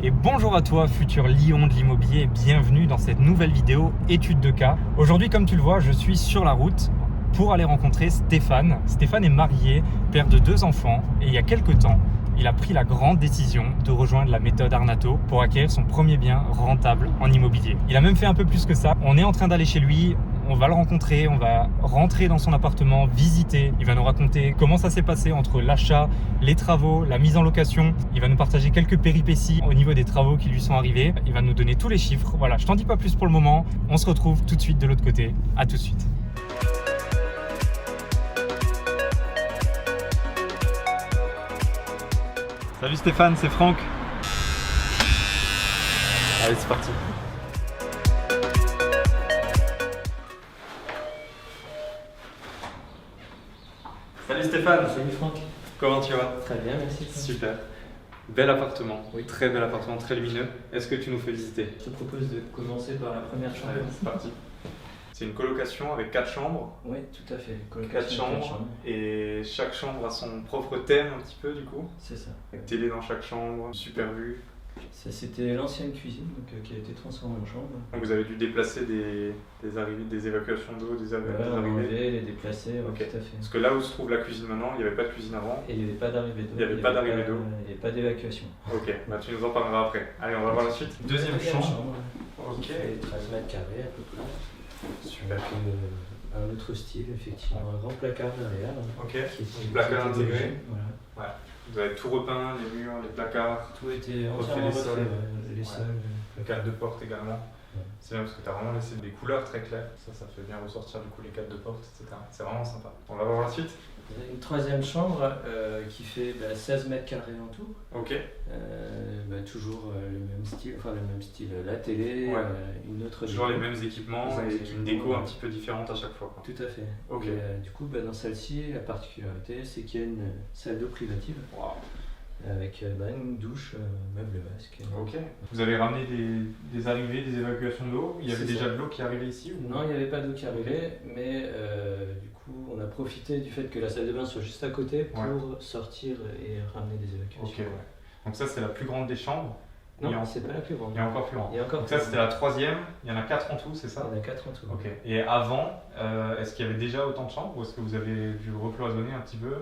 Et bonjour à toi, futur lion de l'immobilier, bienvenue dans cette nouvelle vidéo étude de cas. Aujourd'hui, comme tu le vois, je suis sur la route pour aller rencontrer Stéphane. Stéphane est marié, père de 2 enfants et il y a quelques temps, il a pris la grande décision de rejoindre la méthode Arnato pour acquérir son premier bien rentable en immobilier. Il a même fait un peu plus que ça. On est en train d'aller chez lui, on va le rencontrer, on va rentrer dans son appartement, visiter. Il va nous raconter comment ça s'est passé entre l'achat, les travaux, la mise en location. Il va nous partager quelques péripéties au niveau des travaux qui lui sont arrivés. Il va nous donner tous les chiffres. Voilà, je t'en dis pas plus pour le moment. On se retrouve tout de suite de l'autre côté. À tout de suite. Salut Stéphane, c'est Franck. Allez, c'est parti. Salut Stéphane. Salut Franck. Comment tu vas? Très bien, merci. Super. Bel appartement, Oui. Très bel appartement, très lumineux. Est-ce que tu nous fais visiter? Je te propose de commencer par la première chambre. Allez, c'est parti. C'est une colocation avec 4 chambres. Oui, tout à fait. 4 Colocation, chambres. Et chaque chambre a son propre thème un petit peu du coup. C'est ça. Avec télé dans chaque chambre, super vue. Ça, c'était l'ancienne cuisine qui a été transformée en chambre. Donc vous avez dû déplacer des arrivées, des évacuations d'eau, des Ouais, on arrivées. enlever, les déplacer, Ok. tout à fait. Parce que là où se trouve la cuisine maintenant, il n'y avait pas de cuisine avant. Et il n'y avait pas d'arrivée d'eau. Il n'y avait pas d'arrivée d'eau. Il n'y avait pas d'évacuation. Ok, bah tu nous en parleras après. Allez, on va voir la suite. Deuxième chambre. Ok. Ok. Qui fait 13 mètres carrés à peu près. Super. Avec un autre style, effectivement. Un grand placard derrière. Ok. Qui était- Placard qui était intégré. d'origine, Voilà. Ouais. Vous avez tout repeint, les murs, les placards, Tout était Refait entièrement les refait. sols. Ouais. Les Ouais. sols. les cadres de porte également. Ouais. C'est bien parce que tu as vraiment laissé des couleurs très claires. Ça fait bien ressortir du coup les cadres de porte, etc. C'est vraiment sympa. On va voir la suite. Une troisième chambre qui fait 16 mètres carrés en tout. Ok. Toujours le même style, la télé, Ouais. une autre Toujours les déco. mêmes équipements Les mêmes et équipements, une déco un ouais. petit peu différente à chaque fois, quoi. Tout à fait. Ok. Et, du coup, dans celle-ci, la particularité, c'est qu'il y a une salle d'eau privative Waouh. avec une douche, meuble vasque. Ok. Vous avez ramené des arrivées, des évacuations d'eau. Il y avait C'est déjà ça. de l'eau qui arrivait ici ou... Non, il n'y avait pas d'eau qui arrivait, mais du coup, on a profité du fait que la salle de bain soit juste à côté pour sortir et ramener des évacuations. Ok, ouais. Donc ça, c'est la plus grande des chambres. Il y Non, a- c'est pas la plus grande. Il y a encore plus grand. Il y a encore Donc ça, plus c'était grande. la troisième. Il y en a 4 en tout, c'est ça? Il y en a 4 en tout. Ok. Et avant, est-ce qu'il y avait déjà autant de chambres ou est-ce que vous avez dû recloisonner un petit peu?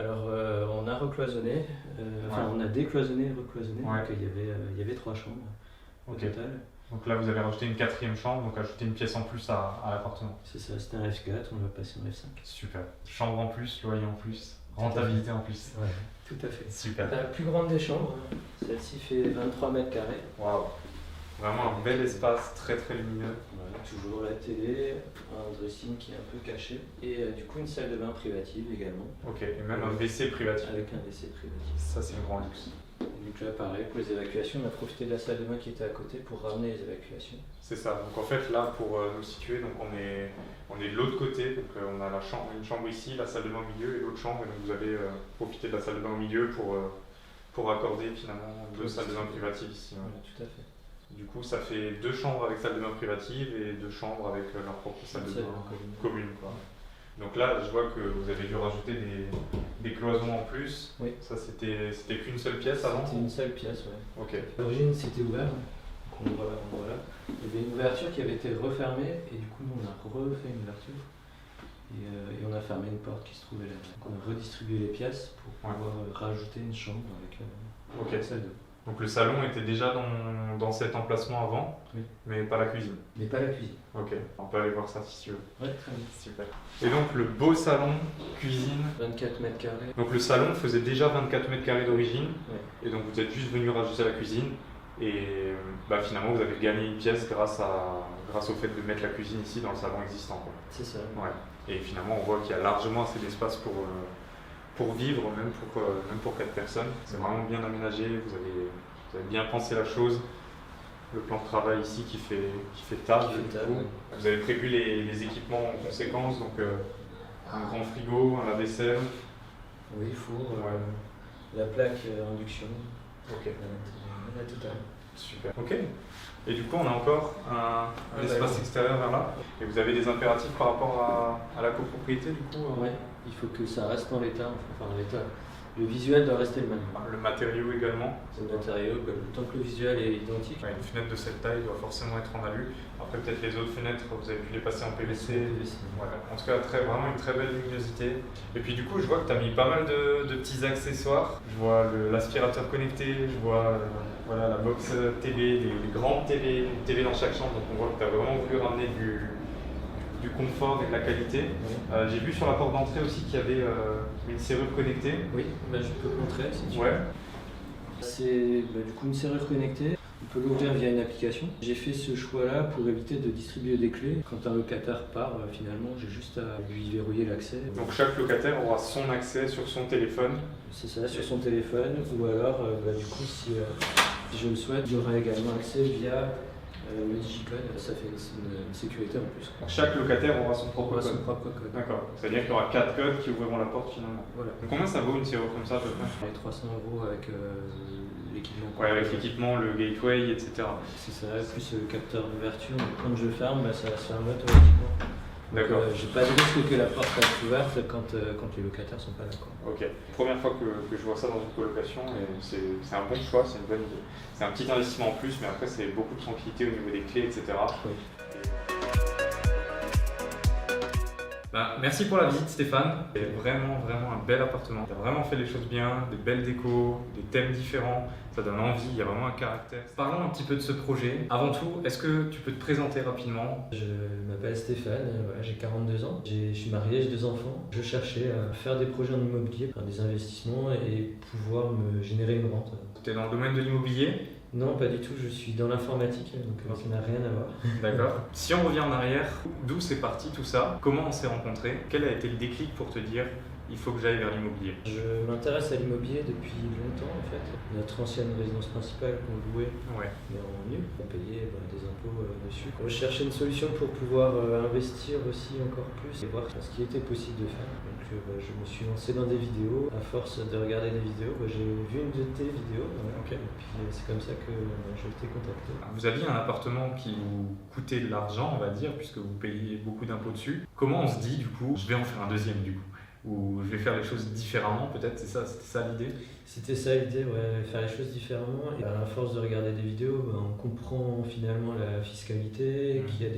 On a recloisonné, on a décloisonné et recloisonné, Ouais. donc il y avait 3 chambres au Ok. total. Donc là, vous avez rajouté une 4e chambre, donc ajouté une pièce en plus à l'appartement. C'est ça, c'était un F4, on va passer en F5. Super. Chambre en plus, loyer en plus, Tout à rentabilité en plus. Ouais, tout à fait. Super. La plus grande des chambres, celle-ci fait 23 mètres carrés. Waouh. Vraiment un bel espace, très très lumineux. Voilà, toujours la télé, un dressing qui est un peu caché, et du coup une salle de bain privative également, Ok. Et même un WC privatif. avec un WC privatif. Ça, c'est un grand luxe. Donc là pareil, pour les évacuations, on a profité de la salle de bain qui était à côté pour ramener les évacuations. C'est ça. Donc en fait, là, pour nous situer, donc on est de l'autre côté. Donc on a une chambre ici, la salle de bain au milieu et l'autre chambre. Et donc vous avez profité de la salle de bain au milieu pour accorder finalement 2 salles de bain privatives ici. Ouais. Voilà, tout à fait. Du coup, ça fait 2 chambres avec salle de bain privative et 2 chambres avec leur propre salle de Salle bain commune. commune, quoi. Donc là, je vois que vous avez dû rajouter des cloisons en plus. Oui. Ça, c'était qu'une seule pièce avant? C'était une seule pièce, ouais. Ok. À l'origine, c'était ouvert. Donc on voit là. Il y avait une ouverture qui avait été refermée et du coup, nous, on a refait une ouverture. Et on a fermé une porte qui se trouvait là. Donc on a redistribué les pièces pour pouvoir rajouter une chambre avec Ok. une salle d'eau. Donc le salon était déjà dans cet emplacement avant, Oui. mais pas la cuisine. Mais pas la cuisine. Ok, on peut aller voir ça si tu veux. Ouais, très bien. Super. Et donc le beau salon, cuisine. 24 mètres carrés. Donc le salon faisait déjà 24 mètres carrés d'origine, Ouais. et donc vous êtes juste venu rajouter la cuisine, et finalement vous avez gagné une pièce grâce au fait de mettre la cuisine ici dans le salon existant, quoi. C'est ça. Ouais. Et finalement on voit qu'il y a largement assez d'espace pour vivre, même pour 4 personnes. C'est vraiment bien aménagé, vous avez bien pensé la chose. Le plan de travail ici qui fait table. Qui fait du table, coup. ouais. Vous avez prévu les équipements en conséquence, donc un grand frigo, un lave-vaisselle. Oui, four, Ouais. la plaque induction, Ok, la totale. super. Ok. Et du coup, on a encore un espace extérieur vers là. Et vous avez des impératifs par rapport à la copropriété, du coup Ouais, il faut que ça reste dans l'état, enfin dans l'état. Le visuel doit rester le même. Le matériau également. Le matériau, tant que le visuel est identique. Ouais, une fenêtre de cette taille doit forcément être en alu. Après, peut-être les autres fenêtres, vous avez pu les passer en PVC. Voilà. En tout cas, vraiment une très belle luminosité. Et puis du coup, je vois que tu as mis pas mal de petits accessoires. Je vois l'aspirateur connecté, je vois voilà, la box TV, les grandes TV, une TV dans chaque chambre. Donc on voit que tu as vraiment voulu ramener du confort et de la qualité. Oui. J'ai vu sur la porte d'entrée aussi qu'il y avait une serrure connectée. Oui, je peux te montrer si tu veux. Ouais. C'est du coup une serrure connectée. On peut l'ouvrir via une application. J'ai fait ce choix-là pour éviter de distribuer des clés. Quand un locataire part, finalement, j'ai juste à lui verrouiller l'accès. Donc chaque locataire aura son accès sur son téléphone. C'est ça, sur son téléphone. Ou alors, du coup, si je le souhaite, j'aurai également accès via le digicode. Ça fait une sécurité en plus. Donc chaque locataire aura son propre code. Son propre code. D'accord. C'est-à-dire qu'il y aura 4 codes qui ouvriront la porte finalement. Voilà. Donc combien ça vaut une serrure comme ça à peu près? 300 € avec l'équipement. Ouais, avec l'équipement, le gateway, etc. C'est ça, plus le capteur d'ouverture. Quand je ferme, ça se ferme automatiquement. D'accord. J'ai pas de risque que la porte reste ouverte quand les locataires sont pas là. Ok. Première fois que je vois ça dans une colocation, et c'est un bon choix, c'est une bonne idée. C'est un petit investissement en plus, mais après c'est beaucoup de tranquillité au niveau des clés, etc. Oui. Merci pour la visite Stéphane, c'est vraiment un bel appartement. Tu as vraiment fait les choses bien, des belles décos, des thèmes différents, ça donne envie, il y a vraiment un caractère. Parlons un petit peu de ce projet. Avant tout, est-ce que tu peux te présenter rapidement? Je m'appelle Stéphane, j'ai 42 ans, je suis marié, j'ai 2 enfants. Je cherchais à faire des projets en immobilier, faire des investissements et pouvoir me générer une rente. Tu es dans le domaine de l'immobilier? Non, pas du tout, je suis dans l'informatique, donc ça n'a rien à voir. D'accord. Si on revient en arrière, d'où c'est parti tout ça? Comment on s'est rencontrés? Quel a été le déclic pour te dire il faut que j'aille vers l'immobilier? Je m'intéresse à l'immobilier depuis longtemps en fait. Notre ancienne résidence principale qu'on louait, mais en nu, on payait des impôts dessus. On cherchait une solution pour pouvoir investir aussi encore plus et voir ce qui était possible de faire. Donc je me suis lancé dans des vidéos. À force de regarder des vidéos, j'ai vu une de tes vidéos. Et puis c'est comme ça que je t'ai contacté. Vous aviez un appartement qui vous coûtait de l'argent, on va dire, puisque vous payiez beaucoup d'impôts dessus. Comment on se dit du coup, je vais en faire un deuxième du coup? Ou je vais faire les choses différemment, peut-être, c'était ça l'idée? C'était ça l'idée, faire les choses différemment. Et à force de regarder des vidéos, on comprend finalement la fiscalité, qu'il y a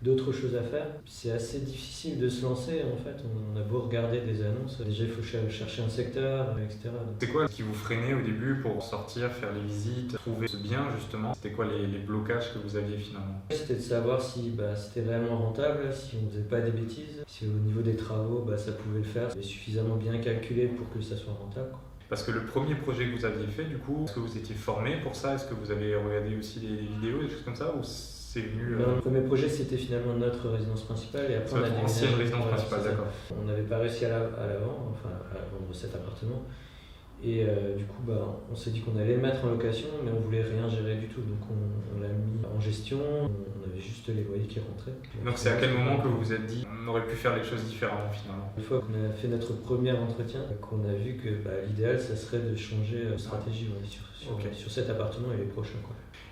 d'autres choses à faire. C'est assez difficile de se lancer en fait. On a beau regarder des annonces, déjà il faut chercher un secteur, etc. C'est quoi qui vous freinait au début pour sortir, faire les visites, trouver ce bien justement? C'était quoi les blocages que vous aviez finalement? C'était de savoir si c'était réellement rentable, si on ne faisait pas des bêtises, si au niveau des travaux ça pouvait le faire, c'était suffisamment bien calculé pour que ça soit rentable. Parce que le premier projet que vous aviez fait, du coup, est-ce que vous étiez formé pour ça? Est-ce que vous avez regardé aussi des vidéos, des choses comme ça? Ou c'est venu Non, le premier projet c'était finalement notre résidence principale et après on a déménagé. Ancienne résidence principale, d'accord. On n'avait pas réussi à la vendre, à vendre cet appartement. Et du coup, on s'est dit qu'on allait le mettre en location, mais on voulait rien gérer du tout. Donc on l'a mis en gestion, on avait juste les loyers qui rentraient. Donc c'est à quel moment que vous vous êtes dit on aurait pu faire les choses différemment finalement? Une fois qu'on a fait notre premier entretien, qu'on a vu que l'idéal, ça serait de changer de stratégie sur cet appartement et les prochains.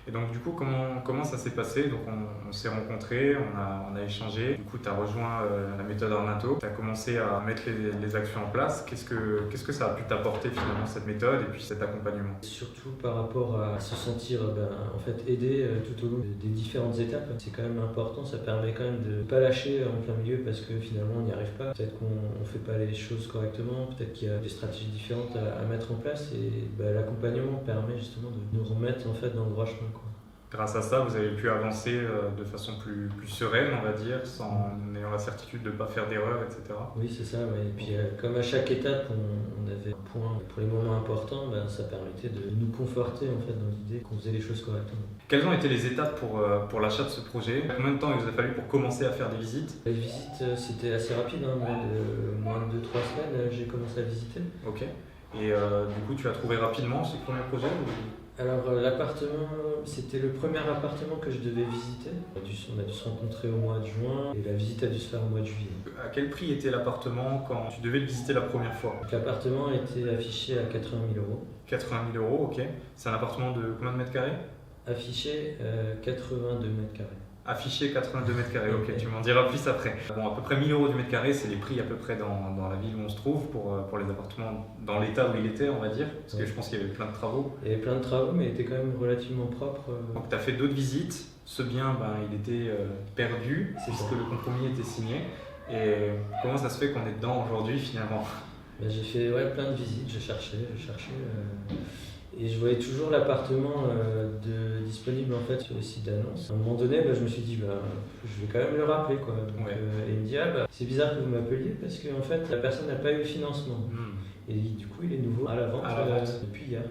Et donc du coup, comment ça s'est passé? Donc on s'est rencontrés, on a échangé. Du coup, tu as rejoint la méthode Ornato. Tu as commencé à mettre les actions en place. Qu'est-ce que ça a pu t'apporter finalement cette méthode et puis cet accompagnement? Surtout par rapport à se sentir en fait aidé tout au long des différentes étapes. C'est quand même important, ça permet quand même de ne pas lâcher en plein milieu parce que finalement on n'y arrive pas. Peut-être qu'on ne fait pas les choses correctement, peut-être qu'il y a des stratégies différentes à mettre en place et l'accompagnement permet justement de nous remettre en fait dans le droit chemin. Grâce à ça, vous avez pu avancer de façon plus sereine, on va dire, en ayant la certitude de ne pas faire d'erreurs, etc. Oui, c'est ça. Et puis, comme à chaque étape, on avait un point pour les moments importants, ça permettait de nous conforter en fait, dans l'idée qu'on faisait les choses correctement. Quelles ont été les étapes pour l'achat de ce projet? Combien de temps il vous a fallu pour commencer à faire des visites? Les visites, c'était assez rapide, moins de 2-3 semaines, j'ai commencé à visiter. Ok. Et du coup, tu as trouvé rapidement ce premier projet Alors l'appartement, c'était le premier appartement que je devais visiter. On a dû se rencontrer au mois de juin et la visite a dû se faire au mois de juillet. À quel prix était l'appartement quand tu devais le visiter la première fois? L'appartement était affiché à 80 000 €. 80 000 €, ok. C'est un appartement de combien de mètres carrés? Affiché 82 mètres carrés. Affiché 82 mètres carrés, ok, Ok. tu m'en diras plus après. Bon, à peu près 1000 € du mètre carré, c'est les prix à peu près dans la ville où on se trouve pour les appartements dans l'état où il était, on va dire, parce que Ouais. je pense qu'il y avait plein de travaux. Il y avait plein de travaux, mais il était quand même relativement propre. Donc tu as fait d'autres visites, ce bien, il était perdu, C'est puisque ça. le compromis était signé. Et comment ça se fait qu'on est dedans aujourd'hui finalement? Bah, j'ai fait plein de visites, j'ai cherché. Et je voyais toujours l'appartement disponible en fait sur les sites d'annonces. À un moment donné, je me suis dit, je vais quand même le rappeler, quoi. Donc, Ouais. et il me dit, c'est bizarre que vous m'appeliez parce qu'en fait, la personne n'a pas eu le financement. Et du coup, il est nouveau à la vente, depuis hier.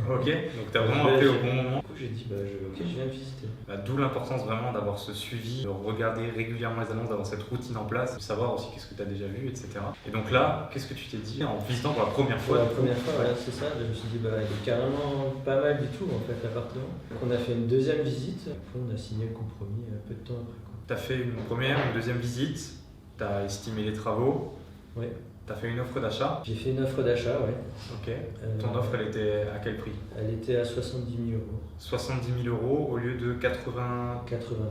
Ok, donc tu as vraiment appelé au bon moment. Du coup, j'ai dit, ok, je viens de visiter. D'où l'importance vraiment d'avoir ce suivi, de regarder régulièrement les annonces, d'avoir cette routine en place, de savoir aussi qu'est-ce que tu as déjà vu, etc. Et donc là, qu'est-ce que tu t'es dit en visitant pour la première Pour fois? la première fois, voilà, c'est ça. Je me suis dit, il est carrément pas mal du tout, en fait, l'appartement. Donc, on a fait une deuxième visite, puis on a signé le compromis peu de temps après, quoi. Tu as fait une première, une deuxième visite, tu as estimé les travaux, Ouais. tu as fait une offre d'achat. J'ai fait une offre d'achat, ouais. Ok. Ton offre, elle était à quel prix? Elle était à 70 000 €. 70 000 € au lieu de 80 80 000.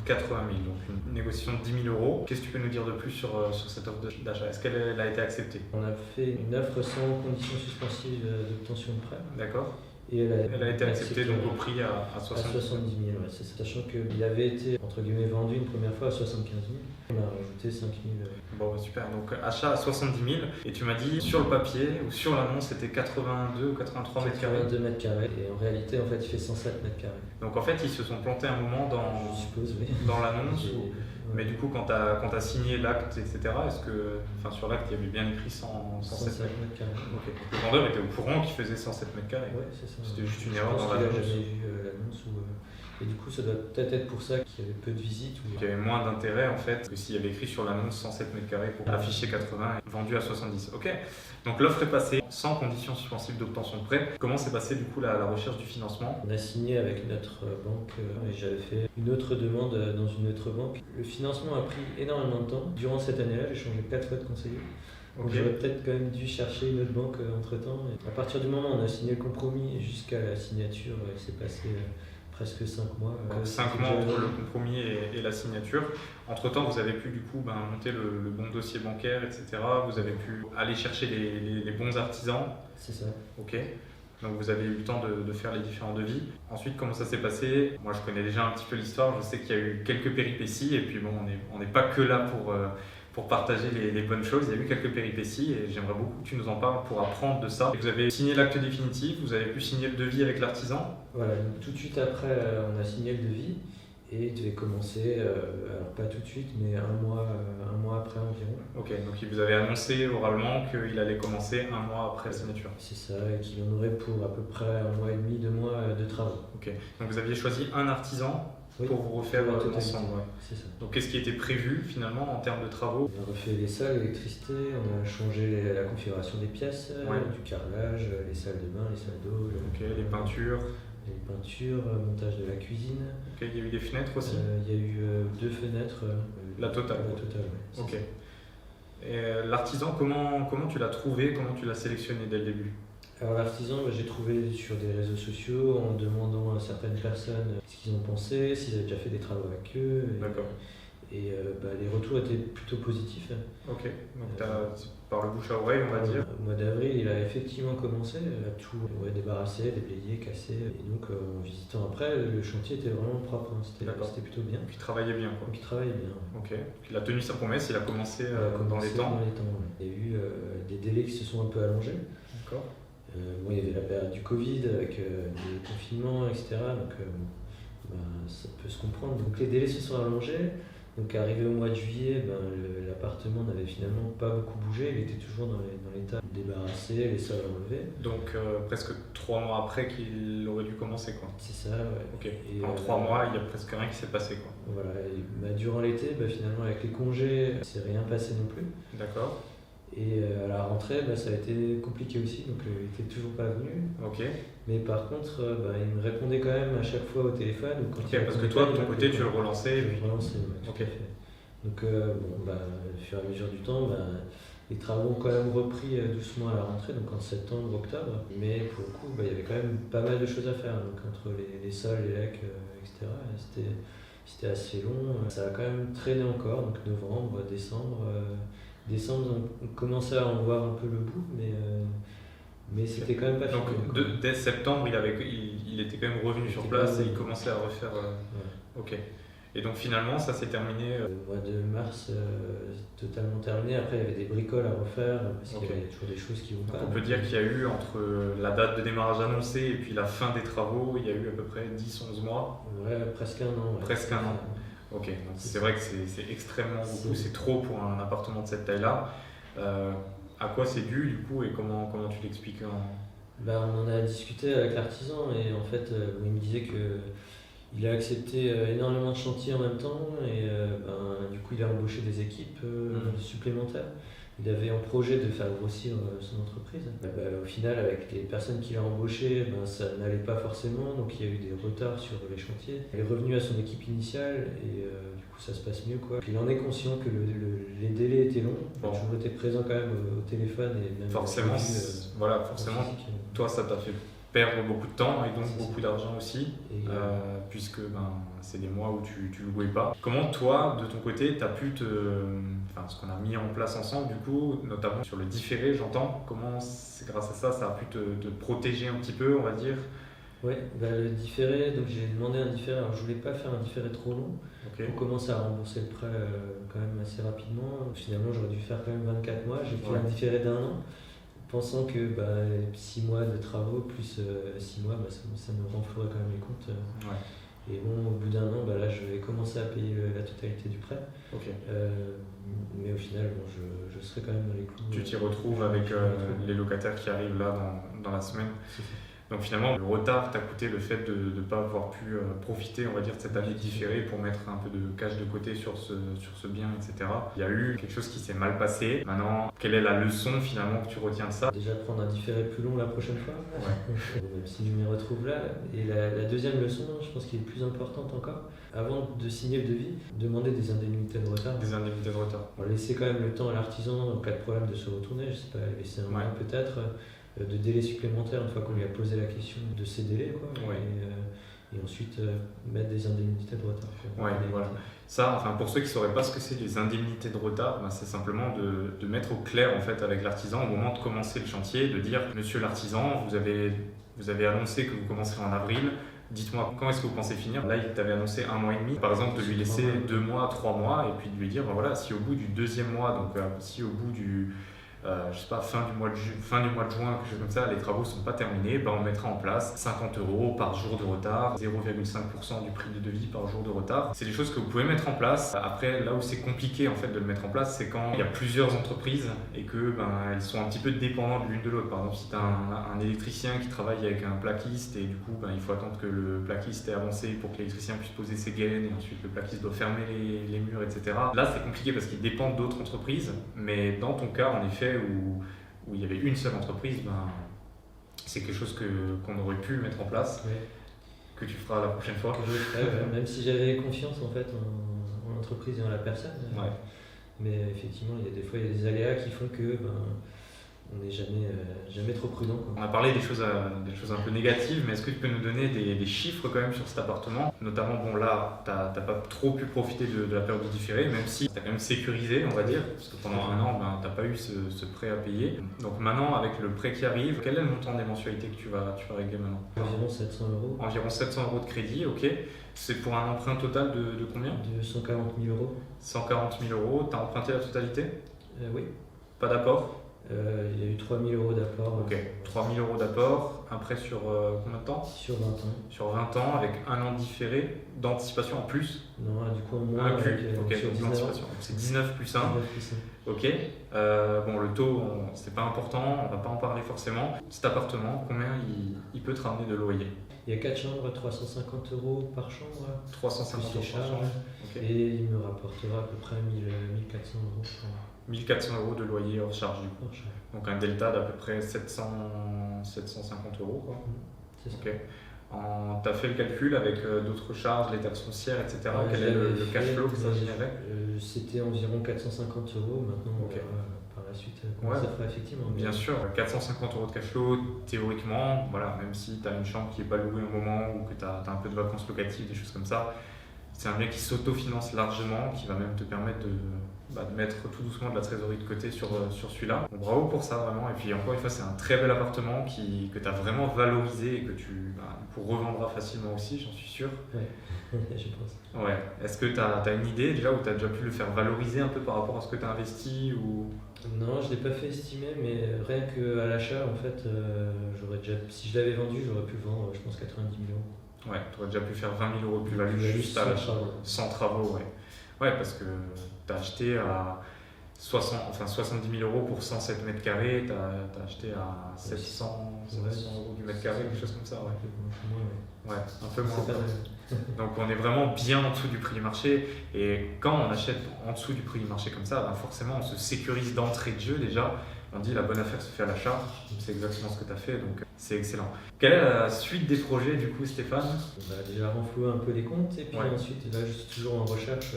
000, donc une négociation de 10 000 €. Qu'est-ce que tu peux nous dire de plus sur cette offre d'achat? Est-ce qu'elle a été acceptée? On a fait une offre sans condition suspensive d'obtention de prêt. D'accord. Et Elle a été acceptée donc au prix à à 70 70 000, ouais, c'est ça. Sachant qu'il avait été, entre guillemets, vendu une première fois à 75 000. On a rajouté 5 000. Bon, super. Donc achat à 70 000. Et tu m'as dit sur le papier ou sur l'annonce, c'était 82 ou 83 mètres carrés. 82 mètres carrés. Et en réalité, en fait, il fait 107 mètres carrés. Donc en fait, ils se sont plantés un moment Je suppose, oui. dans l'annonce. Ouais. Mais du coup, quand tu as signé l'acte, etc., est-ce que, sur l'acte, il y avait bien écrit 107 107 mètres? mètres carrés. Ok. Le vendeur était au courant qu'il faisait 107 mètres carrés. Ouais, c'est ça. C'était juste une Je erreur pense dans qu'il a l'annonce. jamais vu l'annonce. Et du coup, ça doit peut-être être pour ça qu'il y avait peu de visites. Il y avait moins d'intérêt en fait que s'il y avait écrit sur l'annonce 107 mètres carrés pour afficher 80 et vendu à 70. Ok. Donc l'offre est passée sans condition suspensive d'obtention de prêt. Comment s'est passée du coup la recherche du financement? On a signé avec notre banque et j'avais fait une autre demande dans une autre banque. Le financement a pris énormément de temps. Durant cette année-là, j'ai changé 4 fois de conseiller. Donc Ok. j'aurais peut-être quand même dû chercher une autre banque entre-temps. Et à partir du moment où on a signé le compromis et jusqu'à la signature, il s'est passé presque 5 mois. 5 mois entre le compromis et la signature. Entre temps, vous avez pu du coup monter le bon dossier bancaire, etc. Vous avez pu aller chercher les bons artisans. C'est ça. Ok. Donc vous avez eu le temps de faire les différents devis. Ensuite, comment ça s'est passé? Moi, je connais déjà un petit peu l'histoire. Je sais qu'il y a eu quelques péripéties. Et puis bon, on n'est pas que là pour partager les bonnes choses. Il y a eu quelques péripéties et j'aimerais beaucoup que tu nous en parles pour apprendre de ça. Vous avez signé l'acte définitif, vous avez pu signer le devis avec l'artisan. Voilà, donc tout de suite après, on a signé le devis et il devait commencer, alors pas tout de suite, mais un mois après environ. Ok, donc il vous avait annoncé oralement qu'il allait commencer un mois après la signature. C'est ça, et qu'il en aurait pour à peu près 1 mois et demi, 2 mois de travaux. Ok, donc vous aviez choisi un artisan Oui, pour vous refaire pour la totalité, l'ensemble. ouais, c'est ça. Donc qu'est-ce qui était prévu finalement en termes de travaux? On a refait les salles, l'électricité, on a changé la configuration des pièces, Ouais. du carrelage, les salles de bain, les salles d'eau, Ok, les peintures. les peintures, montage de la cuisine. Ok, il y a eu des fenêtres aussi. Il y a eu 2 fenêtres. La totale. La totale, ouais, c'est Ok. ça. Et l'artisan, comment tu l'as trouvé? Comment tu l'as sélectionné dès le début? Alors l'artisan, j'ai trouvé sur des réseaux sociaux en demandant à certaines personnes ce qu'ils ont pensé, s'ils avaient déjà fait des travaux avec eux. D'accord. Et les retours étaient plutôt positifs. Ok, donc par le bouche à oreille, on va dire. Au mois d'avril, il a effectivement commencé à tout débarrasser, déblayer, casser. Et donc en visitant après, le chantier était vraiment propre, hein. C'était plutôt bien. Donc il travaillait bien, quoi. Donc il travaillait bien. Ok, donc il a tenu sa promesse, il a commencé Il a dans les commencé temps. ouais. Il y a eu des délais qui se sont un peu allongés. D'accord. Il y avait la période du Covid avec des confinements, etc. Donc ça peut se comprendre. Donc les délais se sont allongés. Donc arrivé au mois de juillet, l'appartement n'avait finalement pas beaucoup bougé. Il était toujours dans l'état débarrassé, les sols enlevés. Donc presque 3 mois après qu'il aurait dû commencer, quoi. C'est ça, ouais. Ok. Et, en 3 mois, il n'y a presque rien qui s'est passé, quoi. Voilà. Et, durant l'été, finalement avec les congés, il s'est rien passé non plus. D'accord. Et à la rentrée, ça a été compliqué aussi, donc il n'était toujours pas venu. Ok. Mais par contre, il me répondait quand même à chaque fois au téléphone. Ou quand Ok, parce que toi, de ton côté, tu le relançais. Je le relançais, ouais, tout Ok. à fait. Donc, au fur et à mesure du temps, les travaux ont quand même repris doucement à la rentrée, donc en septembre, octobre. Mais pour le coup, il y avait quand même pas mal de choses à faire. Donc, entre les sols, les lacs, etc., c'était assez long. Ça a quand même traîné encore, donc novembre, décembre. Décembre, on commençait à en voir un peu le bout, mais c'était quand même pas fini. Donc dès septembre, il était quand même revenu sur place et il commençait à refaire. Ouais. Ok. Et donc finalement, ça s'est terminé. Le mois de mars, totalement terminé. Après, il y avait des bricoles à refaire parce qu'il y avait toujours des choses qui vont pas. Donc on peut dire qu'il y a eu entre la date de démarrage annoncée et puis la fin des travaux, il y a eu à peu près 10-11 mois. Ouais, presque un an. Ouais. Presque un an. Ok, donc c'est vrai que c'est extrêmement beaucoup, c'est trop pour un appartement de cette taille-là. À quoi c'est dû du coup et comment tu l'expliques On en a discuté avec l'artisan et en fait, il me disait qu'il a accepté énormément de chantiers en même temps et du coup il a embauché des équipes supplémentaires. Il avait en projet de faire grossir son entreprise. Au final, avec les personnes qu'il a embauchées, ça n'allait pas forcément, donc il y a eu des retards sur les chantiers. Il est revenu à son équipe initiale et du coup ça se passe mieux. Il en est conscient que les délais étaient longs. Il a toujours été présent quand même au téléphone et même forcément, forcément. Toi, ça t'a fait perdre beaucoup de temps et donc beaucoup d'argent aussi, puisque c'est des mois où tu louais pas. Comment toi, de ton côté, tu as pu ce qu'on a mis en place ensemble, du coup, notamment sur le différé, j'entends, comment grâce à ça, ça a pu te protéger un petit peu, on va dire? Oui, le différé, donc j'ai demandé un différé, alors je voulais pas faire un différé trop long, pour commencer à rembourser le prêt quand même assez rapidement. Finalement, j'aurais dû faire quand même 24 mois, j'ai fait un différé d'1 an. Pensant que 6 mois de travaux plus 6 mois, ça me renflouerait quand même les comptes. Et bon, au bout d'un an, là, je vais commencer à payer la totalité du prêt. Mais au final, je serai quand même dans les clous. Tu t'y retrouves avec les locataires qui arrivent là dans la semaine. Donc finalement, le retard t'a coûté le fait de ne pas avoir pu profiter, on va dire, de cette année différée pour mettre un peu de cash de côté sur ce bien, etc. Il y a eu quelque chose qui s'est mal passé. Maintenant, quelle est la leçon finalement que tu retiens de ça? Déjà prendre un différé plus long la prochaine fois, même si je m'y retrouve là. Et la deuxième leçon, je pense qu'elle est plus importante encore. Avant de signer le devis, demander des indemnités de retard. Des indemnités de retard. Laisser quand même le temps à l'artisan, en cas de problème, de se retourner. Je sais pas, laisser un mois peut-être. De délai supplémentaire une fois qu'on lui a posé la question de ces délais et ensuite mettre des indemnités de retard. Voilà. Ça, pour ceux qui ne sauraient pas ce que c'est les indemnités de retard, c'est simplement de mettre au clair en fait avec l'artisan au moment de commencer le chantier, de dire monsieur l'artisan, vous avez annoncé que vous commencerez en avril. Dites-moi, quand est-ce que vous pensez finir? Là, il t'avait annoncé 1 mois et demi. Par exemple, de lui laisser 2 mois, 3 mois, et puis de lui dire, si au bout du 2e mois, donc si au bout du fin du mois de juin, quelque chose comme ça, les travaux ne sont pas terminés, on mettra en place 50 € par jour de retard, 0,5% du prix de devis par jour de retard. C'est des choses que vous pouvez mettre en place. Après, là où c'est compliqué en fait de le mettre en place, c'est quand il y a plusieurs entreprises et que elles sont un petit peu dépendantes l'une de l'autre. Par exemple, si tu as un électricien qui travaille avec un plaquiste et du coup il faut attendre que le plaquiste ait avancé pour que l'électricien puisse poser ses gaines et ensuite le plaquiste doit fermer les murs, etc. Là, c'est compliqué parce qu'ils dépendent d'autres entreprises, mais dans ton cas, en effet, où il y avait une seule entreprise, c'est quelque chose qu'on aurait pu mettre en place, que tu feras la prochaine fois. Que je ferai, même si j'avais confiance en fait en l'entreprise et en la personne. Mais effectivement, il y a des aléas qui font que on n'est jamais trop prudent. On a parlé des choses un peu négatives, mais est-ce que tu peux nous donner des chiffres quand même sur cet appartement? Notamment, là, tu n'as pas trop pu profiter de la période de différé, même si tu as quand même sécurisé, on va dire, parce que pendant 1 an, tu n'as pas eu ce prêt à payer. Donc maintenant, avec le prêt qui arrive, quel est le montant des mensualités que tu vas régler maintenant? Environ 700 €. Environ 700 € de crédit, ok. C'est pour un emprunt total de combien? De 140 000 €. 140 000 €, tu as emprunté la totalité? Oui. Pas d'apport? Il y a eu 3 000 € d'apport. Ok, 3 000 € d'apport, un prêt sur combien de temps? Sur 20 ans. Sur 20 ans, avec 1 an différé d'anticipation en plus? Non, du coup en moins. Ok, sur donc l'anticipation. C'est 19 plus 1. 19 plus 1. Ok, le taux, c'est pas important, on va pas en parler forcément. Cet appartement, combien il peut te ramener de loyer? Il y a 4 chambres, 350 € par chambre. 350 € par chambre. Okay. Et il me rapportera à peu près 1400 € par an. 1400 € de loyer hors charge du coup. Donc un delta d'à peu près 750 € quoi. C'est ça. Okay. Tu as fait le calcul avec d'autres charges, les taxes foncières, etc. Quel est le cash flow que ça générait? C'était environ 450 €. Maintenant, par la suite, ça fera effectivement. Bien sûr, 450 € de cash flow, théoriquement, même si tu as une chambre qui n'est pas louée au moment ou que tu as un peu de vacances locatives, des choses comme ça, c'est un bien qui s'autofinance largement, qui va même te permettre de mettre tout doucement de la trésorerie de côté sur celui-là. Donc, bravo pour ça vraiment. Et puis encore une fois, c'est un très bel appartement que tu as vraiment valorisé et que tu revendras facilement aussi, j'en suis sûr. Ouais, je pense. Ouais. Est-ce que tu as une idée déjà, ou tu as déjà pu le faire valoriser un peu par rapport à ce que tu as investi ou... Non, je ne l'ai pas fait estimer, mais rien qu'à l'achat, en fait, si je l'avais vendu, j'aurais pu le vendre, je pense, 90 000 €. Ouais, tu aurais déjà pu faire 20 000 € de plus-value juste à l'achat, sans travaux. Ouais. Ouais, parce que tu as acheté à 70 000 € pour 107 mètres carrés, tu as acheté à 700 € du mètre carré, quelque chose comme ça. Ouais, un peu moins. Donc on est vraiment bien en dessous du prix du marché. Et quand on achète en dessous du prix du marché comme ça, forcément on se sécurise d'entrée de jeu déjà. On dit la bonne affaire se fait à l'achat, c'est exactement ce que tu as fait, donc c'est excellent. Quelle est la suite des projets du coup, Stéphane? Déjà renflouer un peu les comptes, et puis ensuite, là je suis toujours en recherche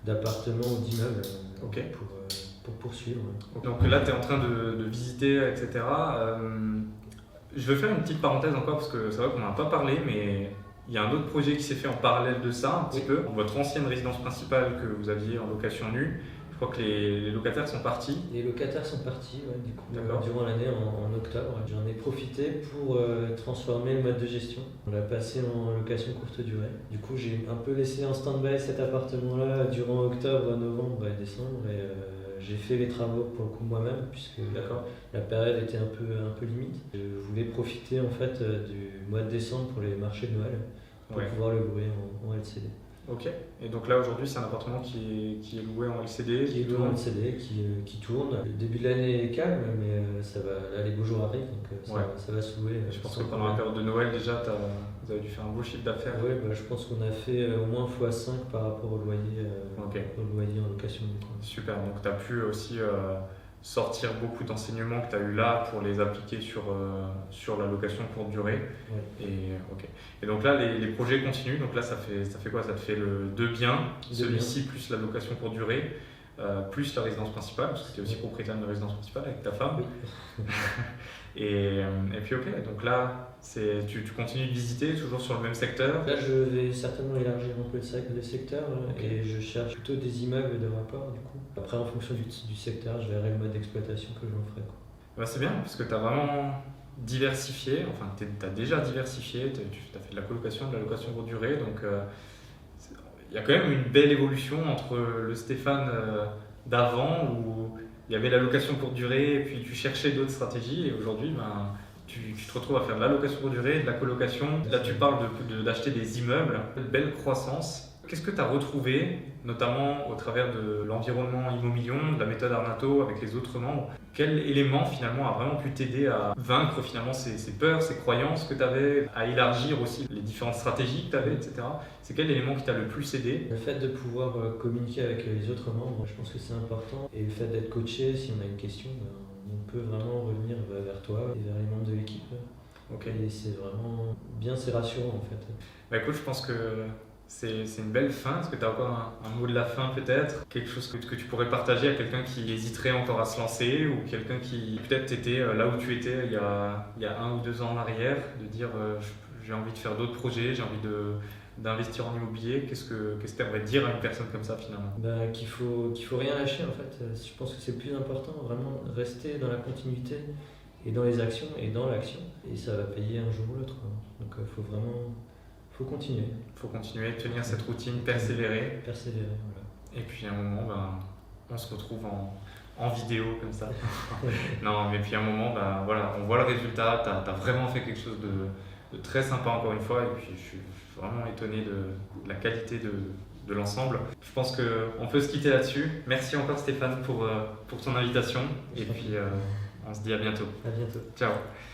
d'appartements ou d'immeubles pour poursuivre. Donc là tu es en train de visiter, etc. Je veux faire une petite parenthèse encore, parce que c'est vrai qu'on n'en a pas parlé, mais il y a un autre projet qui s'est fait en parallèle de ça, un petit peu. Votre ancienne résidence principale que vous aviez en location nue, je crois que les locataires sont partis. Les locataires sont partis, du coup, durant l'année, en octobre. J'en ai profité pour transformer le mode de gestion. On l'a passé en location courte durée. Du coup, j'ai un peu laissé en stand-by cet appartement-là durant octobre, novembre et décembre. Et j'ai fait les travaux pour le coup moi-même, puisque la période était un peu limite. Je voulais profiter en fait du mois de décembre pour les marchés de Noël, pour pouvoir le louer en LCD. Ok, et donc là aujourd'hui c'est un appartement qui est loué en LCD. Qui est loué en LCD, qui tourne. Le début de l'année est calme, mais ça va, là les beaux jours arrivent, donc ça va se louer. Je pense que pendant la période de Noël déjà, vous avez dû faire un beau chiffre d'affaires. Oui, je pense qu'on a fait au moins x5 par rapport au loyer, en location. Super, donc tu as pu aussi sortir beaucoup d'enseignements que tu as eu là pour les appliquer sur la location courte durée. Et donc là, les projets continuent. Donc là, ça fait quoi? Ça te fait le 2 biens, celui-ci plus la location courte durée, plus la résidence principale, parce que tu es aussi propriétaire de résidence principale avec ta femme. Et puis donc là, tu continues de visiter, toujours sur le même secteur? Là, je vais certainement élargir un peu le secteur, et je cherche plutôt des immeubles de rapport, du coup. Après, en fonction du secteur, je verrai le mode d'exploitation que j'en ferai. C'est bien, parce que tu as vraiment diversifié, enfin tu as déjà diversifié, tu as fait de la colocation, de la location courte durée, donc il y a quand même une belle évolution entre le Stéphane d'avant, où il y avait la location courte durée et puis tu cherchais d'autres stratégies, et aujourd'hui tu te retrouves à faire de la location courte durée, de la colocation. Là tu parles d'acheter des immeubles, de belle croissance. Qu'est-ce que tu as retrouvé, notamment au travers de l'environnement Immomilion, de la méthode Arnato avec les autres membres? Quel élément finalement a vraiment pu t'aider à vaincre finalement ces peurs, ces croyances que tu avais, à élargir aussi les différentes stratégies que tu avais, etc. C'est quel élément qui t'a le plus aidé? Le fait de pouvoir communiquer avec les autres membres, je pense que c'est important. Et le fait d'être coaché, si on a une question, on peut vraiment revenir vers toi et vers les membres de l'équipe. Et c'est vraiment bien, c'est rassurant en fait. Écoute, je pense que c'est une belle fin. Est-ce que tu as encore un mot de la fin peut-être? Quelque chose que tu pourrais partager à quelqu'un qui hésiterait encore à se lancer, ou quelqu'un qui peut-être était là où tu étais il y a 1 ou 2 ans en arrière, de dire j'ai envie de faire d'autres projets, j'ai envie d'investir en immobilier. Qu'est-ce que tu aimerais dire à une personne comme ça finalement? Qu'il faut rien lâcher en fait. Je pense que c'est le plus important, vraiment rester dans la continuité et dans les actions et dans l'action, et ça va payer un jour ou l'autre. Donc faut continuer. Il faut continuer, tenir cette routine, persévérer. Et puis à un moment, on se retrouve en vidéo comme ça. Non, mais puis à un moment, on voit le résultat. Tu as vraiment fait quelque chose de très sympa encore une fois. Et puis je suis vraiment étonné de la qualité de l'ensemble. Je pense qu'on peut se quitter là-dessus. Merci encore Stéphane pour ton invitation. Et puis on se dit à bientôt. À bientôt. Ciao.